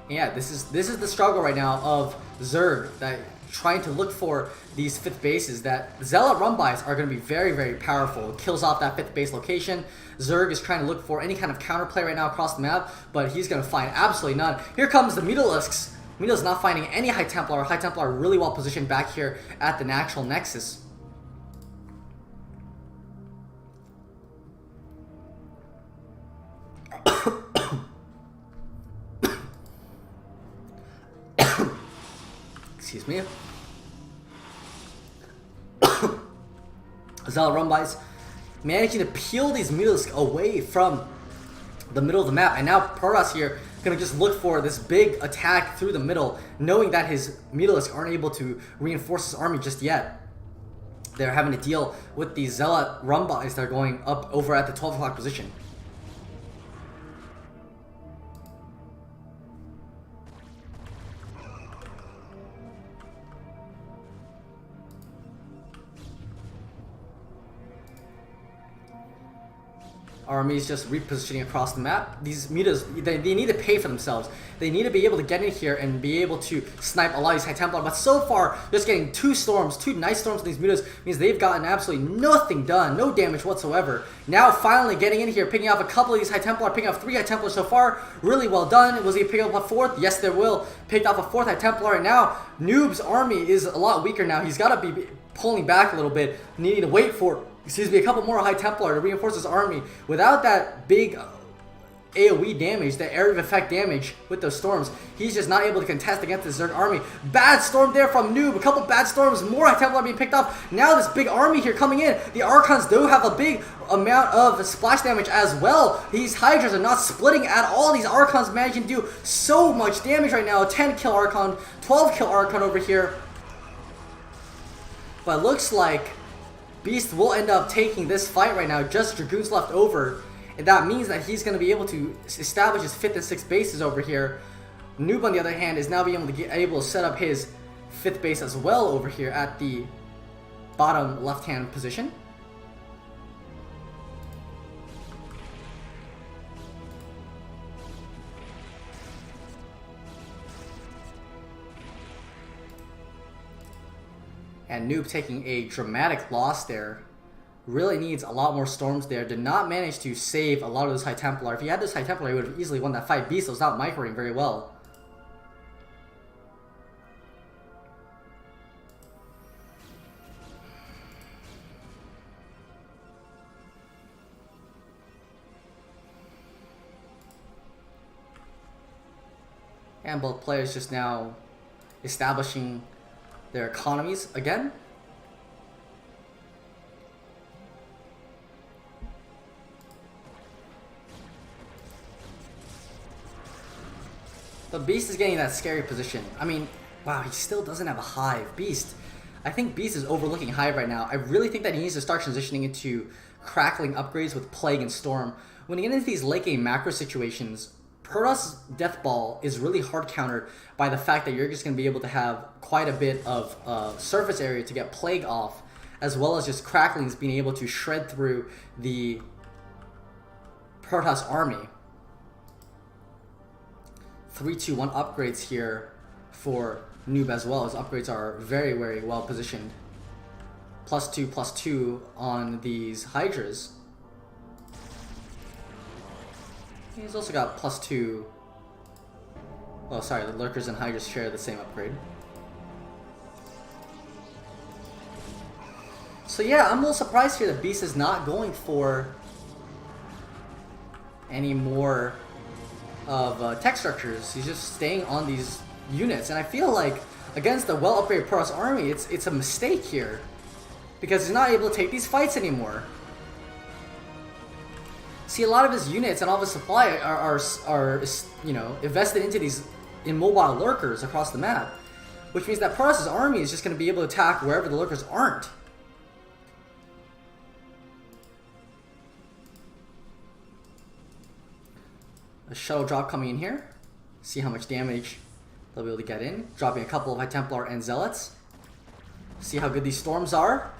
And yeah, this is the struggle right now of Zerg, that trying to look for these 5th bases. That Zealot run-bys are going to be very powerful. It kills off that 5th base location. Zerg is trying to look for any kind of counterplay right now across the map, but he's going to find absolutely none. Here comes the Mutalisks. Mutalisks not finding any High Templar. High Templar are really well positioned back here at the natural nexus. Excuse me. Zealot run-bys managing to peel these Mutalisks away from the middle of the map, and now Protoss here gonna just look for this big attack through the middle, knowing that his Mutalisks aren't able to reinforce his army just yet. They're having to deal with these Zealot run-bys that are going up over at the 12 o'clock position. Armies just repositioning across the map. These mutas, they need to pay for themselves. They need to be able to get in here and be able to snipe a lot of these High Templar. But so far, just getting 2 nice storms from these mutas means they've gotten absolutely nothing done, no damage whatsoever. Now finally getting in here, picking up a couple of these High Templar, picking up 3 High Templars so far. Really well done. Was he picking up a 4th? Yes, there will. Picked up a 4th High Templar, and now Noob's army is a lot weaker now. He's got to be pulling back a little bit, needing to wait for, a couple more High Templar to reinforce his army. Without that big AoE damage, the area of effect damage with those storms, he's just not able to contest against the Zerg army. Bad storm there from Noob. A couple bad storms, more High Templar being picked up. Now this big army here coming in. The Archons do have a big amount of splash damage as well. These Hydras are not splitting at all. These Archons managing to do so much damage right now. 10 kill Archon, 12 kill Archon over here. But it looks like Beast will end up taking this fight right now. Just Dragoons left over. And that means that he's going to be able to establish his 5th and 6th bases over here. Noob, on the other hand, is now being able to set up his 5th base as well over here at the bottom left-hand position. And Noob taking a dramatic loss there. Really needs a lot more storms there. Did not manage to save a lot of those High Templar. If he had this High Templar, he would have easily won that fight. Beast was not microing very well. And both players just now establishing their economies again. But Beast is getting that scary position. I mean, wow, he still doesn't have a hive. Beast, I think Beast is overlooking hive right now. I really think that he needs to start transitioning into crackling upgrades with Plague and Storm. When you get into these late game macro situations, Protoss Death Ball is really hard countered by the fact that you're just going to be able to have quite a bit of surface area to get Plague off, as well as just Cracklings being able to shred through the Protoss army. 3-2-1 upgrades here for Noob as well. His upgrades are very well positioned. +2/+2 on these Hydras. He's also got +2. Oh, sorry, the Lurkers and Hydras share the same upgrade. So yeah, I'm a little surprised here that Beast is not going for any more of tech structures. He's just staying on these units, and I feel like against the well-upgraded Protoss army, it's a mistake here because he's not able to take these fights anymore. See, a lot of his units and all of his supply are you know, invested into these immobile lurkers across the map, which means that Protoss' army is just going to be able to attack wherever the lurkers aren't. A shuttle drop coming in here. See how much damage they'll be able to get in. Dropping a couple of High Templar and Zealots. See how good these storms are.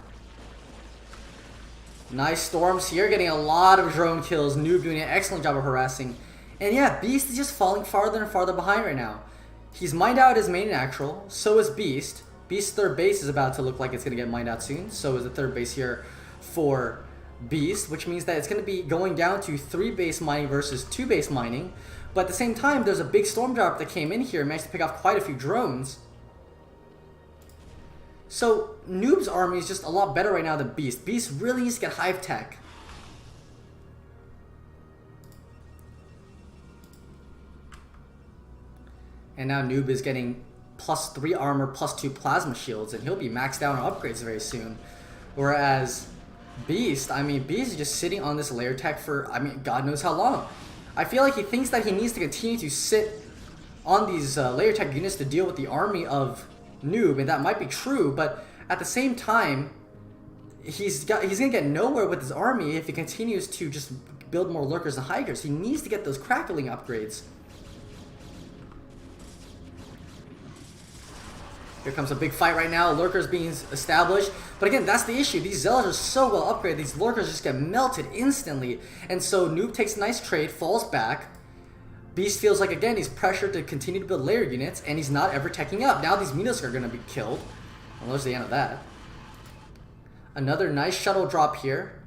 Nice storms here, getting a lot of drone kills. Noob doing an excellent job of harassing. And yeah, Beast is just falling farther and farther behind right now. He's mined out his main natural, so is Beast. Beast's third base is about to look like it's going to get mined out soon. So is the third base here for Beast, which means that it's going to be going down to 3 base mining versus 2 base mining. But at the same time, there's a big storm drop that came in here and managed to pick off quite a few drones. So Noob's army is just a lot better right now than Beast. Beast really needs to get hive tech. And now Noob is getting +3 armor, +2 plasma shields, and he'll be maxed out on upgrades very soon. Whereas Beast, I mean, Beast is just sitting on this layer tech for, I mean, God knows how long. I feel like he thinks that he needs to continue to sit on these layer tech units to deal with the army of Noob, and that might be true, but at the same time, he's gonna get nowhere with his army if he continues to just build more lurkers and hydras. He needs to get those crackling upgrades. Here comes a big fight right now. Lurkers being established. But again, that's the issue. These Zealots are so well upgraded. These Lurkers just get melted instantly. And so Noob takes a nice trade, falls back. Beast feels like, again, he's pressured to continue to build layer units, and he's not ever teching up. Now these Minos are going to be killed. Well, there's the end of that. Another nice shuttle drop here.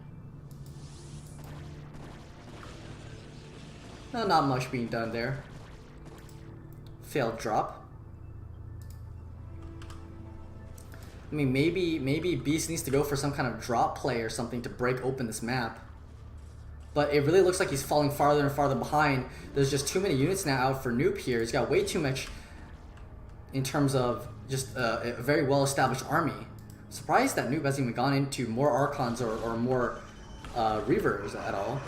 No, not much being done there. Failed drop. I mean, maybe Beast needs to go for some kind of drop play or something to break open this map. But it really looks like he's falling farther and farther behind. There's just too many units now out for Noob here. He's got way too much in terms of just a very well-established army. Surprised that Noob hasn't even gone into more Archons or more Reavers at all.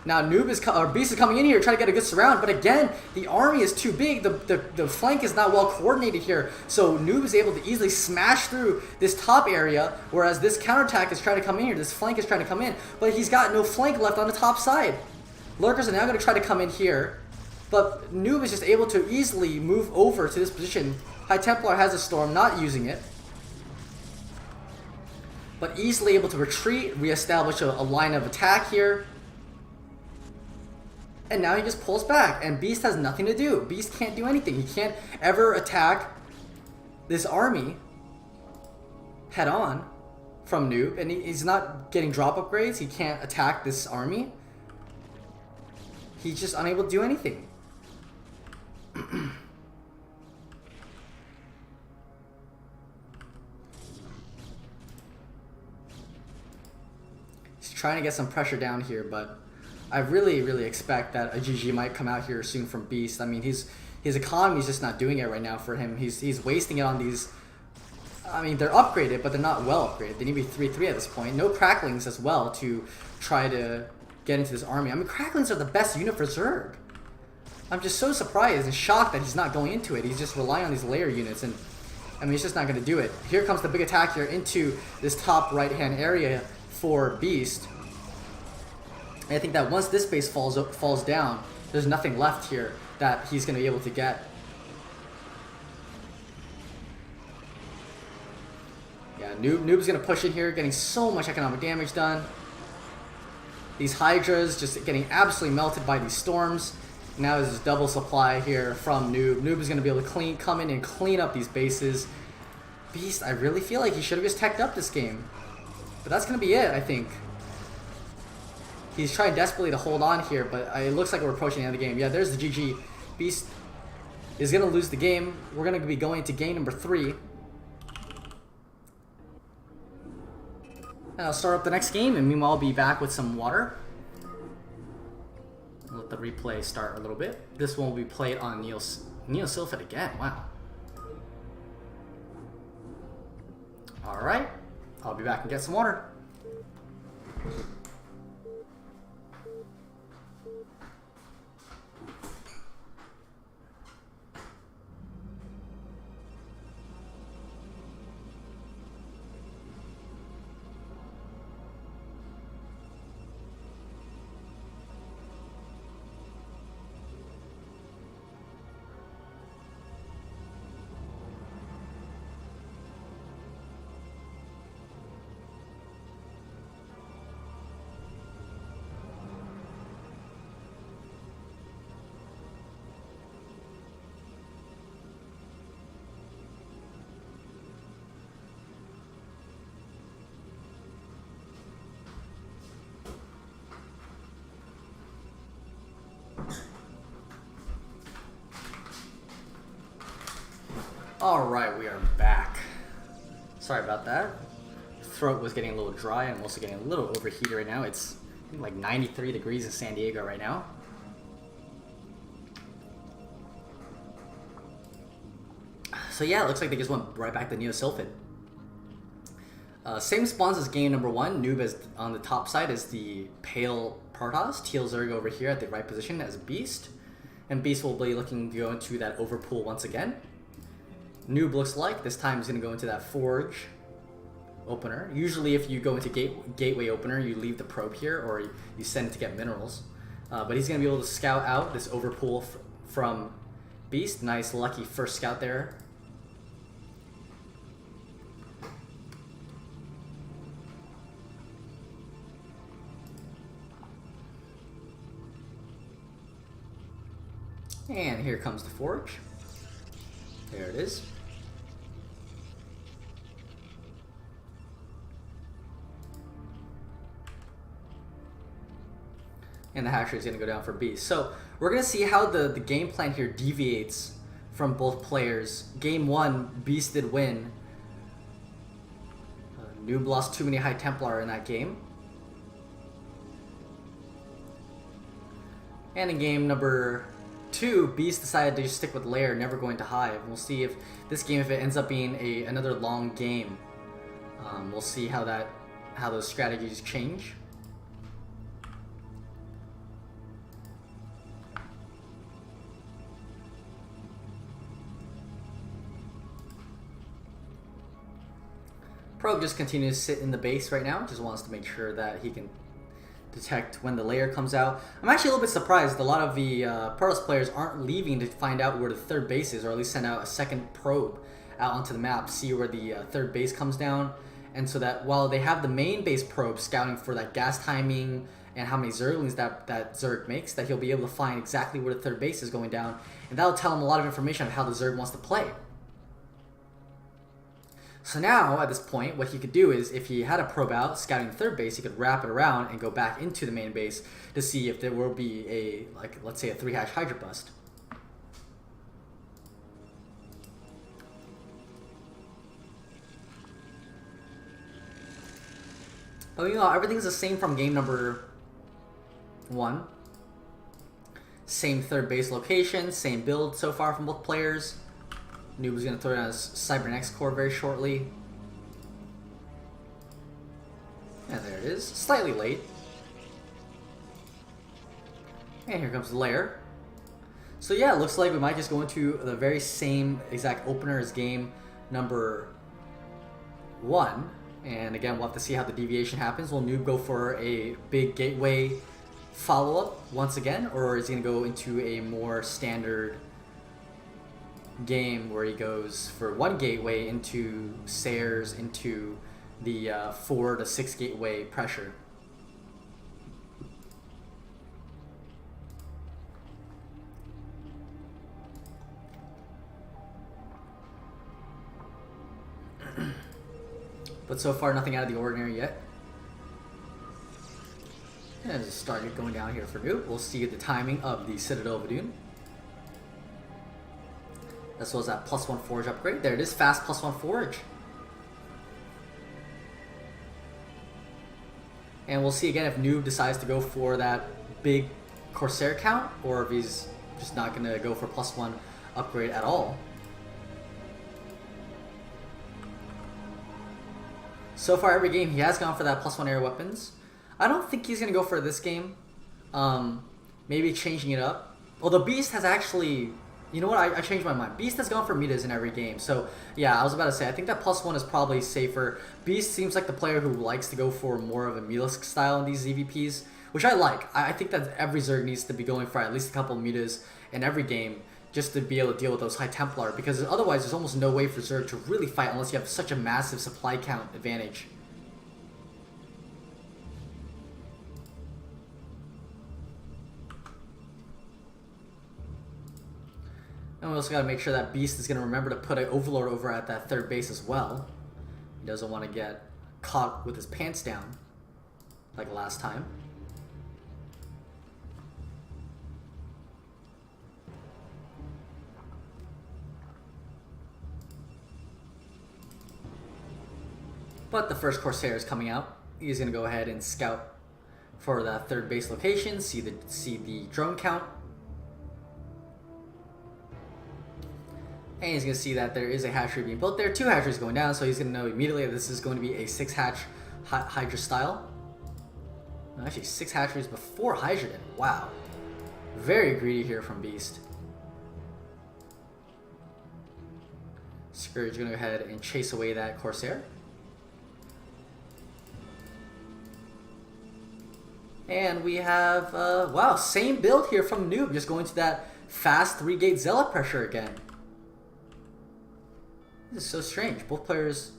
Now Beast is coming in here trying to get a good surround, but again, the army is too big. The flank is not well coordinated here, so Noob is able to easily smash through this top area, whereas this counterattack is trying to come in here. This flank is trying to come in, but he's got no flank left on the top side. Lurkers are now going to try to come in here, but Noob is just able to easily move over to this position. High Templar has a storm, not using it, but easily able to retreat, reestablish a line of attack here. And now he just pulls back, and Beast has nothing to do. Beast can't do anything. He can't ever attack this army head on from Noob, and he's not getting drop upgrades. He can't attack this army. He's just unable to do anything. He's trying to get some pressure down here, but I really expect that a GG might come out here soon from Beast. I mean, his economy is just not doing it right now for him. He's wasting it on these. I mean, they're upgraded, but they're not well upgraded. They need to be 3-3 at this point. No cracklings as well to try to get into this army. I mean, cracklings are the best unit for Zerg. I'm just so surprised and shocked that he's not going into it. He's just relying on these layer units, and I mean, he's just not going to do it. Here comes the big attack here into this top right-hand area for Beast. And I think that once this base falls down, there's nothing left here that he's going to be able to get. Yeah, Noob's going to push in here, getting so much economic damage done. These Hydras just getting absolutely melted by these storms. Now there's this double supply here from Noob. Noob is going to be able to come in and clean up these bases. Beast, I really feel like he should have just teched up this game. But that's going to be it, I think. He's trying desperately to hold on here, but it looks like we're approaching the end of the game. Yeah, there's the GG. Beast is going to lose the game. We're going to be going to game number 3. And I'll start up the next game, and meanwhile I'll be back with some water. Let the replay start a little bit. This one will be played on Neosilphid again. Wow. Alright. I'll be back and get some water. Alright, we are back. Sorry about that. Throat was getting a little dry. I'm also getting a little overheated right now. It's like 93 degrees in San Diego right now. So yeah, it looks like they just went right back to Neosilphid. Same spawns as game number 1. Noob is on the top side as the Pale Protoss. Teal Zerg over here at the right position as Beast. And Beast will be looking to go into that overpool once again. Noob looks like this time he's going to go into that Forge opener. Usually if you go into Gateway opener, you leave the probe here or you send it to get minerals. But he's going to be able to scout out this overpool from Beast. Nice lucky first scout there. And here comes the Forge. There it is. And the hatchery is going to go down for Beast. So we're going to see how the game plan here deviates from both players. Game 1, Beast did win. Noob lost too many High Templar in that game. And in game number 2, Beast decided to just stick with Lair, never going to Hive. We'll see if this game, if it ends up being another long game, we'll see how those strategies change. Probe just continues to sit in the base right now, just wants to make sure that he can detect when the layer comes out. I'm actually a little bit surprised a lot of the Protoss players aren't leaving to find out where the third base is, or at least send out a second probe out onto the map, see where the third base comes down, and so that while they have the main base probe scouting for that gas timing and how many Zerglings that Zerg makes, that he'll be able to find exactly where the third base is going down, and that'll tell him a lot of information on how the Zerg wants to play. So now, at this point, what he could do is, if he had a probe out scouting the third base, he could wrap it around and go back into the main base to see if there will be a, like, let's say a 3-hatch Hydra bust. But you know, everything's the same from game number 1. Same third base location, same build so far from both players. Noob is going to throw down his Cybernex core very shortly. And there it is. Slightly late. And here comes the lair. So yeah, it looks like we might just go into the very same exact opener as game number 1. And again, we'll have to see how the deviation happens. Will Noob go for a big gateway follow-up once again? Or is he going to go into a more standard game where he goes for 1 gateway into Sayers, into the 4 to 6 gateway pressure? But so far, nothing out of the ordinary yet. And just started going down here for Noob. We'll see the timing of the Citadel of Adun, as well as that +1 Forge upgrade. There it is, fast +1 Forge. And we'll see again if Noob decides to go for that big Corsair count, or if he's just not going to go for +1 upgrade at all. So far every game he has gone for that +1 air weapons. I don't think he's going to go for this game. Maybe changing it up. Although Beast has actually... You know what? I changed my mind. Beast has gone for metas in every game. So, yeah, I was about to say, I think that +1 is probably safer. Beast seems like the player who likes to go for more of a Melisk style in these ZvPs, which I like. I think that every Zerg needs to be going for at least a couple metas in every game just to be able to deal with those High Templar, because otherwise there's almost no way for Zerg to really fight unless you have such a massive supply count advantage. And we also got to make sure that Beast is going to remember to put an Overlord over at that third base as well. He doesn't want to get caught with his pants down like last time. But the first Corsair is coming out. He's going to go ahead and scout for that third base location, see the drone count. And he's going to see that there is a hatchery being built there. 2 hatcheries going down, so he's going to know immediately that this is going to be a 6 hatch Hydra style. Actually, 6 hatcheries before Hydra did. Wow. Very greedy here from Beast. Scourge going to go ahead and chase away that Corsair. And we have, wow, same build here from Noob, just going to that fast 3-gate Zealot pressure again. This is so strange. Both players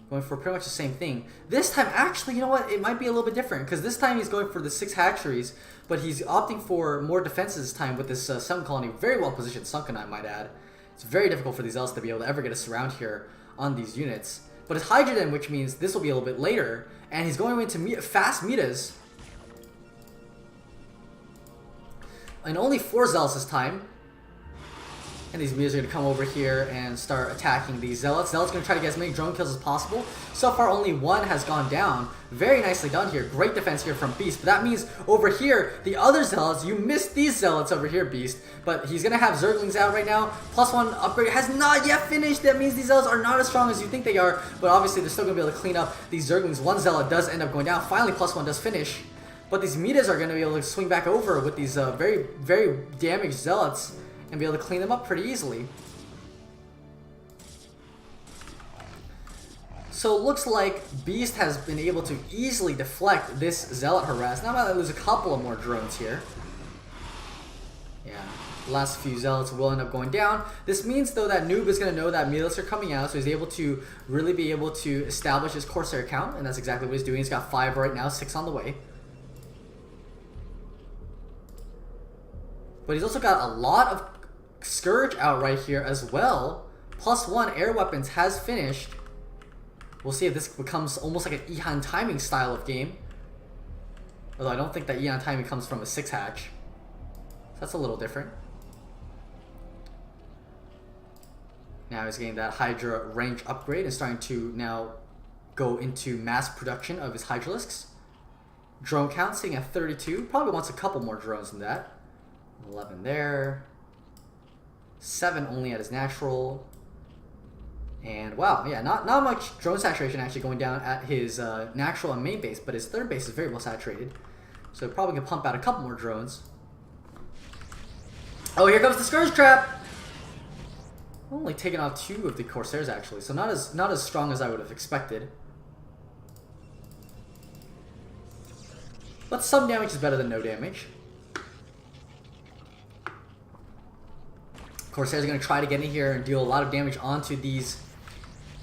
going for pretty much the same thing. This time, actually, you know what? It might be a little bit different, because this time he's going for the 6 hatcheries, but he's opting for more defenses this time with this Sun Colony. Very well positioned sunken, I might add. It's very difficult for these Zealots to be able to ever get a surround here on these units. But it's Hydrogen, which means this will be a little bit later, and he's going into fast metas. And only 4 Zealots this time. And these metas are going to come over here and start attacking these Zealots. Zealots going to try to get as many drone kills as possible. So far, only 1 has gone down. Very nicely done here. Great defense here from Beast. But that means over here, the other Zealots, you missed these Zealots over here, Beast. But he's going to have Zerglings out right now. +1 upgrade has not yet finished. That means these Zealots are not as strong as you think they are. But obviously, they're still going to be able to clean up these Zerglings. 1 Zealot does end up going down. Finally, +1 does finish. But these metas are going to be able to swing back over with these very, very damaged Zealots and be able to clean them up pretty easily. So it looks like Beast has been able to easily deflect this Zealot harass. Now I'm going to lose a couple of more drones here. Yeah, the last few Zealots will end up going down. This means, though, that Noob is going to know that Melis are coming out, so he's able to really be able to establish his Corsair count, and that's exactly what he's doing. He's got 5 right now, 6 on the way. But he's also got a lot of Scourge out right here as well. +1 air weapons has finished. We'll see if this becomes almost like an Ihan timing style of game. Although I don't think that Ihan timing comes from a 6 hatch. So that's a little different. Now he's getting that Hydra range upgrade and starting to now go into mass production of his Hydralisks. Drone count sitting at 32. Probably wants a couple more drones than that. 11 there. 7 only at his natural. And wow, yeah, not much drone saturation actually going down at his natural and main base, but his third base is very well saturated. So probably can pump out a couple more drones. Oh, here comes the Scourge Trap! Only taken off 2 of the Corsairs actually, so not as strong as I would have expected. But some damage is better than no damage. Corsairs are going to try to get in here and deal a lot of damage onto these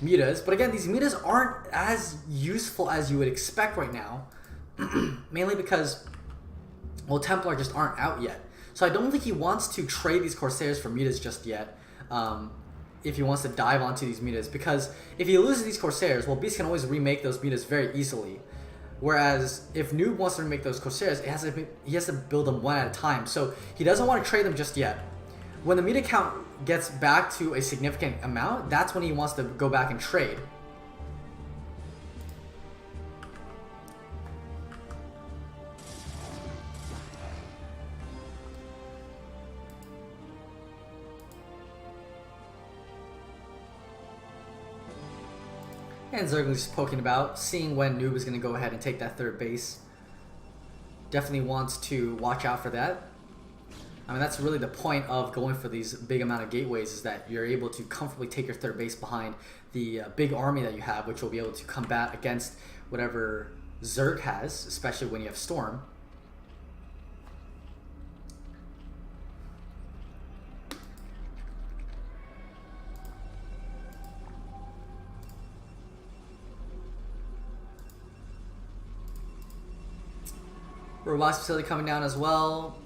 metas. But again, these metas aren't as useful as you would expect right now. Mainly because, well, Templar just aren't out yet. So I don't think he wants to trade these Corsairs for metas just yet. If he wants to dive onto these metas. Because if he loses these Corsairs, well, Beast can always remake those metas very easily. Whereas if Noob wants to remake those Corsairs, he has to build them 1 at a time. So he doesn't want to trade them just yet. When the meta count gets back to a significant amount, that's when he wants to go back and trade. And Zergling's poking about, seeing when Noob is going to go ahead and take that third base. Definitely wants to watch out for that. I mean, that's really the point of going for these big amount of gateways, is that you're able to comfortably take your third base behind the big army that you have, which will be able to combat against whatever Zerg has, especially when you have Storm. Robotics facility coming down as well.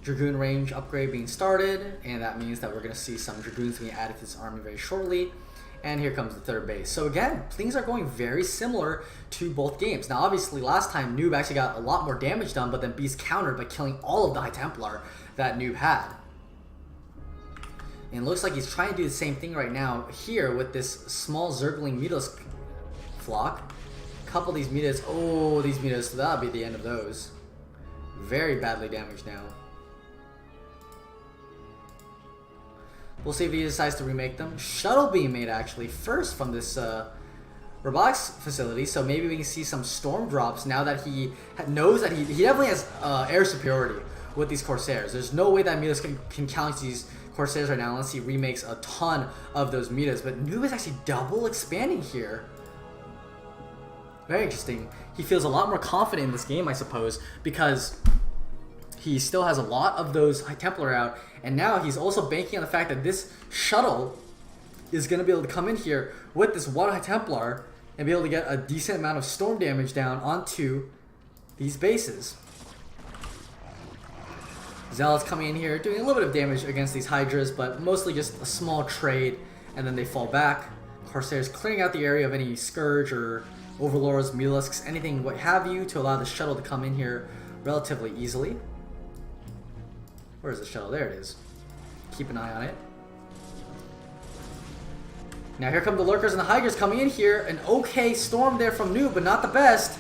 Dragoon range upgrade being started, and that means that we're going to see some Dragoons being added to this army very shortly. And here comes the third base. So again, things are going very similar to both games. Now obviously last time Noob actually got a lot more damage done, but then Beast countered by killing all of the High Templar that Noob had. And it looks like he's trying to do the same thing right now here with this small Zergling Mutalisk flock. Couple of these Mutas, oh, these Mutas, so that'll be the end of those. Very badly damaged now. We'll see if he decides to remake them. Shuttle being made actually first from this robotics facility, so maybe we can see some storm drops now that he knows that he definitely has air superiority with these Corsairs. There's no way that Mutas can challenge these Corsairs right now unless he remakes a ton of those Mutas, but Noob is actually double expanding here. Very interesting. He feels a lot more confident in this game, I suppose, because he still has a lot of those High Templar out, and now he's also banking on the fact that this shuttle is going to be able to come in here with this one High Templar and be able to get a decent amount of storm damage down onto these bases. Zealots coming in here, doing a little bit of damage against these Hydras, but mostly just a small trade, and then they fall back. Corsairs clearing out the area of any Scourge or Overlords, Mutalisks, anything what have you, to allow the shuttle to come in here relatively easily. Where's the shuttle? There it is. Keep an eye on it. Now here come the Lurkers and the Hydras coming in here. An okay storm there from Noob, but not the best.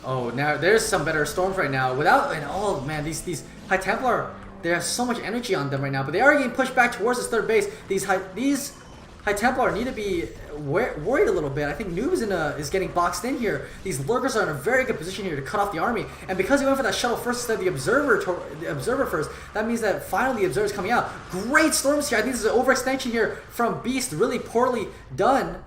Oh, now there's some better storms right now. Without, and oh man, these High Templar, they have so much energy on them right now, but they are getting pushed back towards this third base. These High Templar need to be worried a little bit. I think Noob is getting boxed in here. These Lurkers are in a very good position here to cut off the army, and because he went for that shuttle first instead of the Observer first, that means that finally the Observer is coming out. Great storms here. I think this is an overextension here from Beast, really poorly done.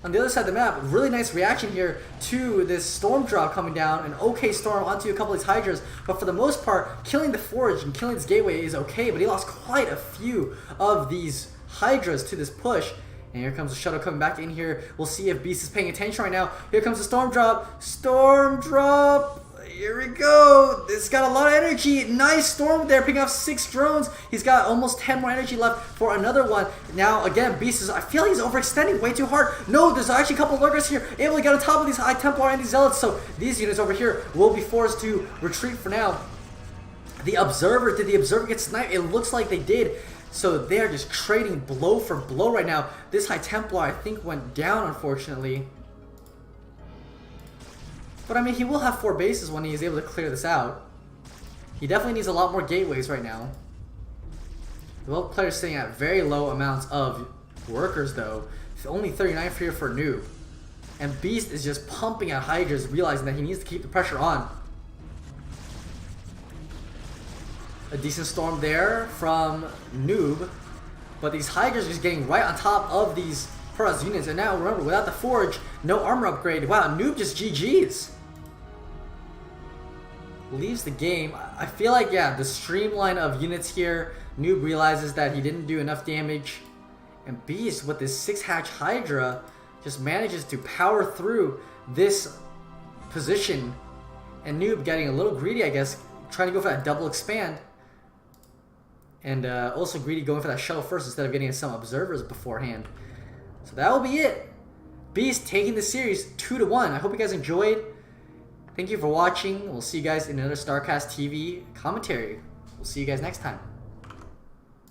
On the other side of the map, really nice reaction here to this storm drop coming down. An okay storm onto a couple of these Hydras, but for the most part, killing the Forge and killing this gateway is okay, but he lost quite a few of these Hydras to this push. And here comes the shuttle coming back in here. We'll see if Beast is paying attention right now. Here comes the storm drop. Storm drop. Here we go. It's got a lot of energy. Nice storm there, picking off 6 drones. He's got almost 10 more energy left for another one. Now, again, Beast is, I feel like he's overextending way too hard. No, there's actually a couple of Lurkers here, able to get on top of these High Templar and these Zealots. So these units over here will be forced to retreat for now. The Observer, did the Observer get sniped? It looks like they did. So they are just trading blow for blow right now. This High Templar, I think, went down, unfortunately. But I mean, he will have 4 bases when he is able to clear this out. He definitely needs a lot more gateways right now. The both players sitting at very low amounts of workers, though. Only 39 here for Noob. And Beast is just pumping out Hydras, realizing that he needs to keep the pressure on. A decent storm there from Noob, but these Hydras are just getting right on top of these Protoss units. And now remember, without the Forge, no armor upgrade. Wow, Noob just GG's. Leaves the game. I feel like, yeah, the streamline of units here, Noob realizes that he didn't do enough damage, and Beast with this 6-hatch Hydra just manages to power through this position, and Noob getting a little greedy, I guess, trying to go for that double expand. And also greedy going for that shuttle first instead of getting some observers beforehand. So that will be it. Beast taking the series 2-1. I hope you guys enjoyed. Thank you for watching. We'll see you guys in another StarCast TV commentary. We'll see you guys next time.